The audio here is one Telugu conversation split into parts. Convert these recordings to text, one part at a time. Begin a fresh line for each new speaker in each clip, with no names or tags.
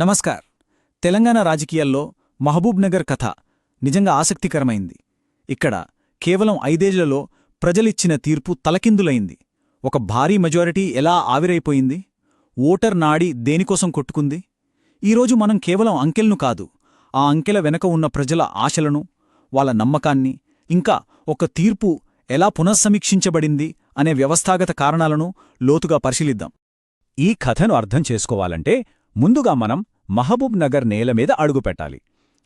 నమస్కార్. తెలంగాణ రాజకీయాల్లో మహబూబ్ నగర్ కథ నిజంగా ఆసక్తికరమైంది. ఇక్కడ కేవలం 5 ఏళ్లలో ప్రజలిచ్చిన తీర్పు తలకిందులైంది. ఒక భారీ మెజారిటీ ఎలా ఆవిరైపోయింది? ఓటర్ నాడి దేనికోసం కొట్టుకుంది? ఈరోజు మనం కేవలం అంకెలను కాదు, ఆ అంకెల వెనక ఉన్న ప్రజల ఆశలను, వాళ్ళ నమ్మకాన్ని, ఇంకా ఒక తీర్పు ఎలా పునఃసమీక్షించబడింది అనే వ్యవస్థాగత కారణాలను లోతుగా పరిశీలిద్దాం.
ఈ కథను అర్థం చేసుకోవాలంటే ముందుగా మనం మహబూబ్ నగర్ నేలమీద అడుగుపెట్టాలి.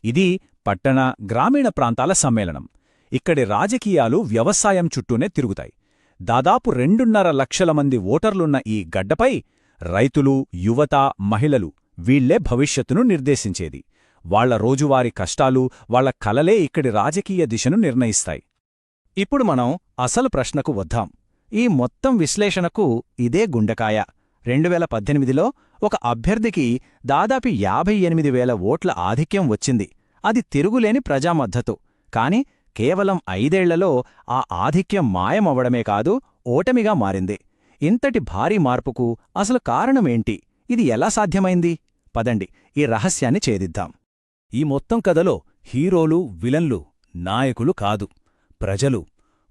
ఇది పట్టణ, గ్రామీణ ప్రాంతాల సమ్మేళనం. ఇక్కడి రాజకీయాలు వ్యవసాయం చుట్టూనే తిరుగుతాయి. దాదాపు 2.5 లక్షల మంది ఓటర్లున్న ఈ గడ్డపై రైతులు, యువత, మహిళలు వీళ్లే భవిష్యత్తును నిర్దేశించేది. వాళ్ల రోజువారీ కష్టాలు, వాళ్ల కలలే ఇక్కడి రాజకీయ దిశను నిర్ణయిస్తాయి. ఇప్పుడు మనం అసలు ప్రశ్నకు వద్దాం. ఈ మొత్తం విశ్లేషణకు ఇదే గుండెకాయ. 2018లో ఒక అభ్యర్థికి దాదాపు 58,000 ఓట్ల ఆధిక్యం వచ్చింది. అది తిరుగులేని ప్రజామద్దతు. కాని కేవలం 5 ఏళ్లలో ఆ ఆధిక్యం మాయమవ్వడమే కాదు, ఓటమిగా మారింది. ఇంతటి భారీ మార్పుకు అసలు కారణమేంటి? ఇది ఎలా సాధ్యమైంది? పదండి ఈ రహస్యాన్ని ఛేదిద్దాం. ఈ మొత్తం కథలో హీరోలు, విలన్లు, నాయకులు కాదు, ప్రజలు.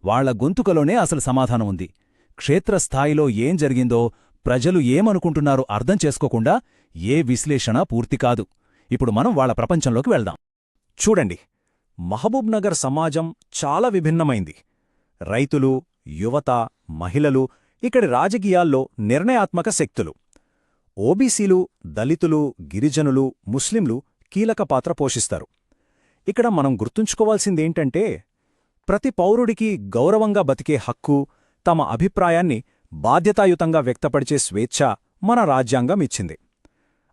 వాళ్ల గొంతుకలోనే అసలు సమాధానం ఉంది. క్షేత్రస్థాయిలో ఏం జరిగిందో, ప్రజలు ఏమనుకుంటున్నారో అర్థం చేసుకోకుండా ఏ విశ్లేషణ పూర్తికాదు. ఇప్పుడు మనం వాళ్ల ప్రపంచంలోకి వెళ్దాం. చూడండి, మహబూబ్ నగర్ సమాజం చాలా విభిన్నమైంది. రైతులు, యువత, మహిళలు ఇక్కడి రాజకీయాల్లో నిర్ణయాత్మక శక్తులు. ఓబీసీలు, దళితులు, గిరిజనులు, ముస్లింలు కీలక పాత్ర పోషిస్తారు. ఇక్కడ మనం గుర్తుంచుకోవాల్సిందేంటంటే, ప్రతి పౌరుడికి గౌరవంగా బతికే హక్కు, తమ అభిప్రాయాన్ని బాధ్యతాయుతంగా వ్యక్తపరిచే స్వేచ్ఛ మన రాజ్యాంగం ఇచ్చింది.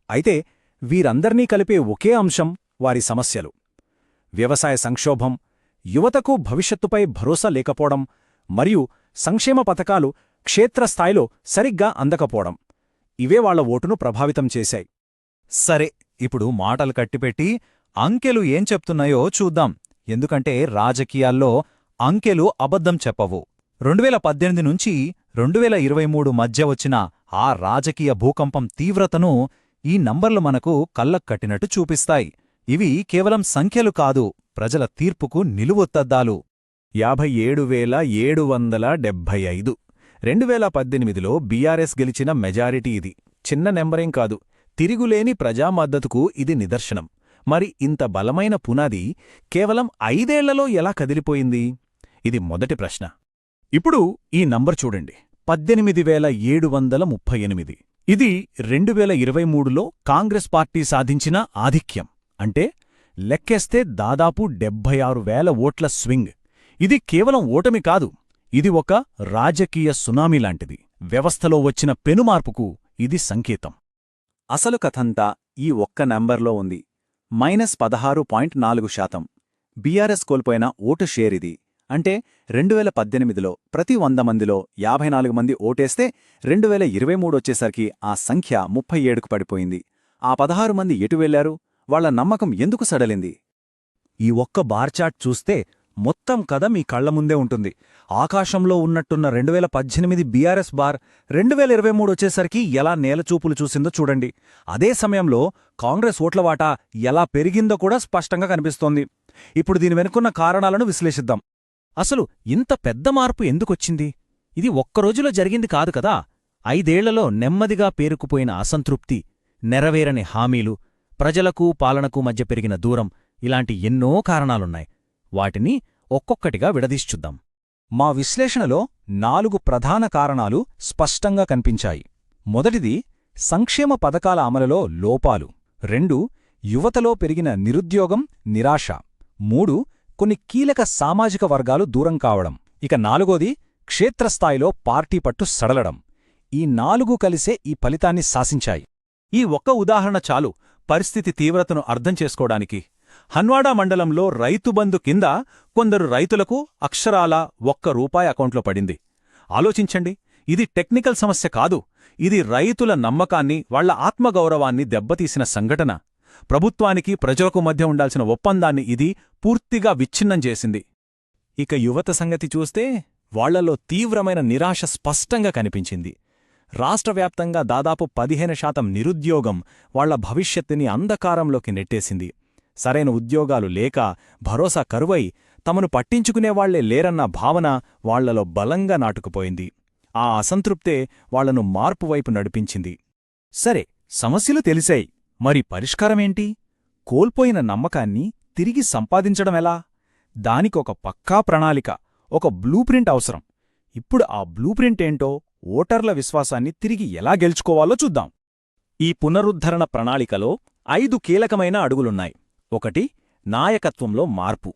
అయితే వీరందర్నీ కలిపే ఒకే అంశం వారి సమస్యలు. వ్యవసాయ సంక్షోభం, యువతకు భవిష్యత్తుపై భరోసా లేకపోవడం, మరియు సంక్షేమ పథకాలు క్షేత్రస్థాయిలో సరిగ్గా అందకపోవడం. ఇవే వాళ్ల ఓటును ప్రభావితం చేశాయి. సరే, ఇప్పుడు మాటలు కట్టిపెట్టి అంకెలు ఏం చెప్తున్నాయో చూద్దాం. ఎందుకంటే రాజకీయాల్లో అంకెలు అబద్ధం చెప్పవు. 2018 నుంచి 2023 మధ్య వచ్చిన ఆ రాజకీయ భూకంపం తీవ్రతను ఈ నంబర్లు మనకు కళ్ళక్కట్టినట్టు చూపిస్తాయి. ఇవి కేవలం సంఖ్యలు కాదు, ప్రజల తీర్పుకు నిలువొత్తద్దాలు. 57,775. 2018లో బీఆర్ఎస్ గెలిచిన మెజారిటీ ఇది. చిన్న నెంబరేం కాదు, తిరుగులేని ప్రజామద్దతుకు ఇది నిదర్శనం. మరి ఇంత బలమైన పునాది కేవలం 5 ఏళ్లలో ఎలా కదిలిపోయింది? ఇది మొదటి ప్రశ్న. ఇప్పుడు ఈ నంబర్ చూడండి, 18,738. ఇది 2023లో కాంగ్రెస్ పార్టీ సాధించిన ఆధిక్యం. అంటే లెక్కేస్తే దాదాపు 76,000 ఓట్ల స్వింగ్. ఇది కేవలం ఓటమి కాదు, ఇది ఒక రాజకీయ సునామీ లాంటిది. వ్యవస్థలో వచ్చిన పెనుమార్పుకు ఇది సంకేతం. అసలు కథంతా ఈ ఒక్క నంబర్లో ఉంది. -16.4%. బీఆర్ఎస్ కోల్పోయిన ఓటు షేర్ ఇది. అంటే 2018లో ప్రతి 100 మందిలో 54 మంది ఓటేస్తే 2023 వచ్చేసరికి ఆ సంఖ్య 37కు పడిపోయింది. ఆ 16 మంది ఎటు వెళ్లారు? వాళ్ల నమ్మకం ఎందుకు సడలింది? ఈ ఒక్క బార్చాట్ చూస్తే మొత్తం కథ మీ కళ్లముందే ఉంటుంది. ఆకాశంలో ఉన్నట్టున్న 2018 బీఆర్ఎస్ బార్ 2023 వచ్చేసరికి ఎలా నేలచూపులు చూసిందో చూడండి. అదే సమయంలో కాంగ్రెస్ ఓట్లవాటా ఎలా పెరిగిందో కూడా స్పష్టంగా కనిపిస్తోంది. ఇప్పుడు దీని వెనుకున్న కారణాలను విశ్లేషిద్దాం. అసలు ఇంత పెద్ద మార్పు ఎందుకొచ్చింది? ఇది ఒక్కరోజులో జరిగింది కాదు కదా. 5 ఏళ్లలో నెమ్మదిగా పేరుకుపోయిన అసంతృప్తి, నెరవేరని హామీలు, ప్రజలకు పాలనకు మధ్య పెరిగిన దూరం, ఇలాంటి ఎన్నో కారణాలున్నాయి. వాటిని ఒక్కొక్కటిగా విడదీశ్చుద్దాం. మా విశ్లేషణలో 4 ప్రధాన కారణాలు స్పష్టంగా కనిపించాయి. మొదటిది సంక్షేమ పథకాల అమలులో లోపాలు. 2 యువతలో పెరిగిన నిరుద్యోగం, నిరాశ. 3 కొన్ని కీలక సామాజిక వర్గాలు దూరం కావడం. ఇక 4వది క్షేత్రస్థాయిలో పార్టీ పట్టు సడలడం. ఈ 4 కలిసే ఈ ఫలితాన్ని శాసించాయి. ఈ ఒక్క ఉదాహరణ చాలు పరిస్థితి తీవ్రతను అర్థం చేసుకోవడానికి. హన్వాడా మండలంలో రైతుబంధు కింద కొందరు రైతులకు అక్షరాల ₹1 అకౌంట్లో పడింది. ఆలోచించండి, ఇది టెక్నికల్ సమస్య కాదు, ఇది రైతుల నమ్మకాన్ని, వాళ్ల ఆత్మగౌరవాన్ని దెబ్బతీసిన సంఘటన. ప్రభుత్వానికి ప్రజలకు మధ్య ఉండాల్సిన ఒప్పందాన్ని ఇది పూర్తిగా విచ్ఛిన్నం చేసింది. ఇక యువత సంగతి చూస్తే వాళ్లలో తీవ్రమైన నిరాశ స్పష్టంగా కనిపించింది. రాష్ట్రవ్యాప్తంగా దాదాపు 15% నిరుద్యోగం వాళ్ల భవిష్యత్తుని అంధకారంలోకి నెట్టేసింది. సరైన ఉద్యోగాలు లేక, భరోసా కరువై, తమను పట్టించుకునేవాళ్లే లేరన్న భావన వాళ్లలో బలంగా నాటుకుపోయింది. ఆ అసంతృప్తే వాళ్లను మార్పువైపు నడిపించింది. సరే, సమస్యలు తెలిసాయి. మరి పరిష్కారమేంటి? కోల్పోయిన నమ్మకాన్ని తిరిగి సంపాదించడమెలా? దానికొక పక్కా ప్రణాళిక, ఒక బ్లూప్రింట్ అవసరం. ఇప్పుడు ఆ బ్లూప్రింట్ ఏంటో, ఓటర్ల విశ్వాసాన్ని తిరిగి ఎలా గెలుచుకోవాలో చూద్దాం. ఈ పునరుద్ధరణ ప్రణాళికలో 5 కీలకమైన అడుగులున్నాయి. 1. నాయకత్వంలో మార్పు.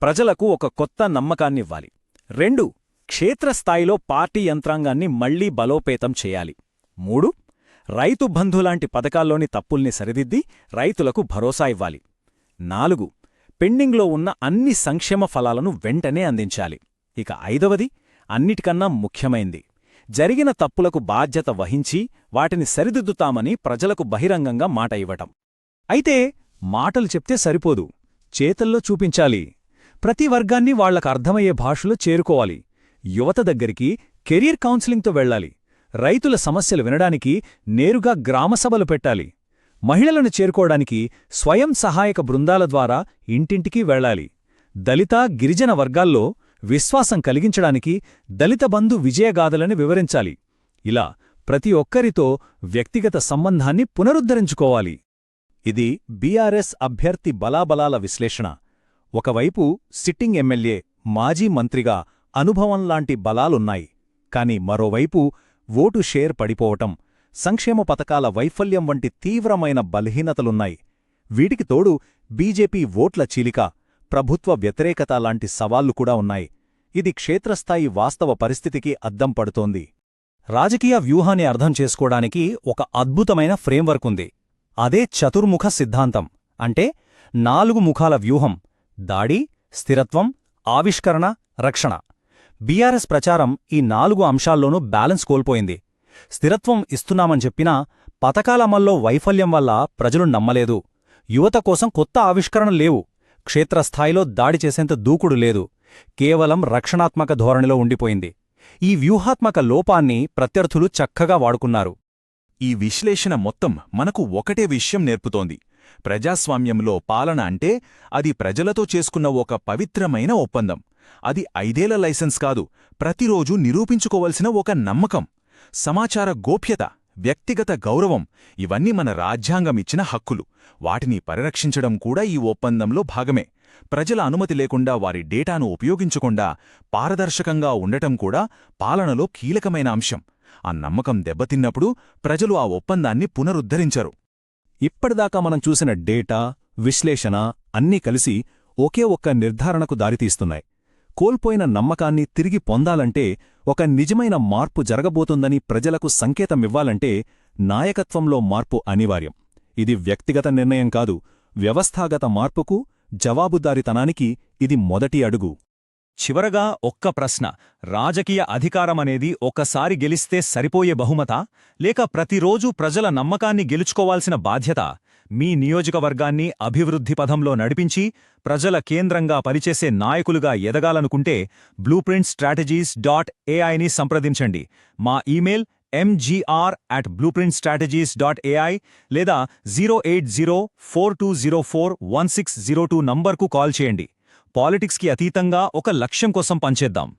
ప్రజలకు ఒక కొత్త నమ్మకాన్నివ్వాలి. 2. క్షేత్రస్థాయిలో పార్టీ యంత్రాంగాన్ని మళ్లీ బలోపేతం చేయాలి. 3. రైతు బంధులాంటి పథకాల్లోని తప్పుల్ని సరిదిద్ది రైతులకు భరోసా ఇవ్వాలి. 4. పెండింగ్లో ఉన్న అన్ని సంక్షేమ ఫలాలను వెంటనే అందించాలి. ఇక 5వది, అన్నిటికన్నా ముఖ్యమైంది, జరిగిన తప్పులకు బాధ్యత వహించి వాటిని సరిదిద్దుతామని ప్రజలకు బహిరంగంగా మాట ఇవ్వటం. అయితే మాటలు చెప్తే సరిపోదు, చేతల్లో చూపించాలి. ప్రతి వర్గాన్ని వాళ్లకర్థమయ్యే భాషలో చేరుకోవాలి. యువత దగ్గరికి కెరీర్ కౌన్సిలింగ్తో వెళ్లాలి. రైతుల సమస్యలు వినడానికి నేరుగా గ్రామసభలు పెట్టాలి. మహిళలను చేరుకోవడానికి స్వయం సహాయక బృందాల ద్వారా ఇంటింటికి వెళ్లాలి. దళిత, గిరిజన వర్గాల్లో విశ్వాసం కలిగించడానికి దళిత బంధు విజయగాథలని వివరించాలి. ఇలా ప్రతి ఒక్కరితో వ్యక్తిగత సంబంధాన్ని పునరుద్ధరించుకోవాలి. ఇది బీఆర్ఎస్ అభ్యర్థి బలాబలాల విశ్లేషణ. ఒకవైపు సిట్టింగ్ ఎమ్మెల్యే, మాజీ మంత్రిగా అనుభవంలాంటి బలాలున్నాయి. కాని మరోవైపు ఓటు షేర్ పడిపోవటం, సంక్షేమ పథకాల వైఫల్యం వంటి తీవ్రమైన బలహీనతలున్నాయి. వీటికి తోడు బీజేపీ ఓట్ల చీలిక, ప్రభుత్వ వ్యతిరేకత లాంటి సవాళ్లు కూడా ఉన్నాయి. ఇది క్షేత్రస్థాయి వాస్తవ పరిస్థితికి అద్దం పడుతోంది. రాజకీయ వ్యూహాన్ని అర్థం చేసుకోవడానికి ఒక అద్భుతమైన ఫ్రేమ్వర్క్ ఉంది. అదే చతుర్ముఖ సిద్ధాంతం. అంటే 4 ముఖాల వ్యూహం: దాడి, స్థిరత్వం, ఆవిష్కరణ, రక్షణ. బీఆర్ఎస్ ప్రచారం ఈ 4 అంశాల్లోనూ బ్యాలెన్స్ కోల్పోయింది. స్థిరత్వం ఇస్తున్నామని చెప్పినా పథకాలమల్లో వైఫల్యం వల్ల ప్రజలు నమ్మలేదు. యువత కోసం కొత్త ఆవిష్కరణ లేవు. క్షేత్రస్థాయిలో దాడి చేసేంత దూకుడు లేదు. కేవలం రక్షణాత్మక ధోరణిలో ఉండిపోయింది. ఈ వ్యూహాత్మక లోపాన్ని ప్రత్యర్థులు చక్కగా వాడుకున్నారు.
ఈ విశ్లేషణ మొత్తం మనకు ఒకటే విషయం నేర్పుతోంది. ప్రజాస్వామ్యంలో పాలన అంటే అది ప్రజలతో చేసుకున్న ఒక పవిత్రమైన ఒప్పందం. అది 5 ఏళ్ల లైసెన్స్ కాదు, ప్రతిరోజూ నిరూపించుకోవలసిన ఒక నమ్మకం. సమాచార గోప్యత, వ్యక్తిగత గౌరవం, ఇవన్నీ మన రాజ్యాంగమిచ్చిన హక్కులు. వాటిని పరిరక్షించడం కూడా ఈ ఒప్పందంలో భాగమే. ప్రజల అనుమతి లేకుండా వారి డేటాను ఉపయోగించకుండా పారదర్శకంగా ఉండటం కూడా పాలనలో కీలకమైన అంశం. ఆ నమ్మకం దెబ్బతిన్నప్పుడు ప్రజలు ఆ ఒప్పందాన్ని పునరుద్ధరించరు.
ఇప్పటిదాకా మనం చూసిన డేటా, విశ్లేషణ అన్నీ కలిసి ఒకే ఒక్క నిర్ధారణకు దారితీస్తున్నాయి. కోల్పోయిన నమ్మకాన్ని తిరిగి పొందాలంటే, ఒక నిజమైన మార్పు జరగబోతుందని ప్రజలకు సంకేతమివ్వాలంటే నాయకత్వంలో మార్పు అనివార్యం. ఇది వ్యక్తిగత నిర్ణయం కాదు, వ్యవస్థాగత మార్పుకు, జవాబుదారీతనానికి ఇది మొదటి అడుగు. చివరగా ఒక్క ప్రశ్న: రాజకీయ అధికారమనేది ఒక్కసారి గెలిస్తే సరిపోయే బహుమతా, లేక ప్రతిరోజూ ప్రజల నమ్మకాన్ని గెలుచుకోవాల్సిన బాధ్యత? మీ నియోజకవర్గాన్ని అభివృద్ధి పథంలో నడిపించి ప్రజల కేంద్రంగా పనిచేసే నాయకులుగా ఎదగాలనుకుంటే blueprintstrategies.ai ని సంప్రదించండి. మా ఇమెయిల్ mgr@blueprintstrategies.ai లేదా 08042041602 నంబర్కు కాల్ చేయండి. పాలిటిక్స్కి అతీతంగా ఒక లక్ష్యం కోసం పనిచేద్దాం.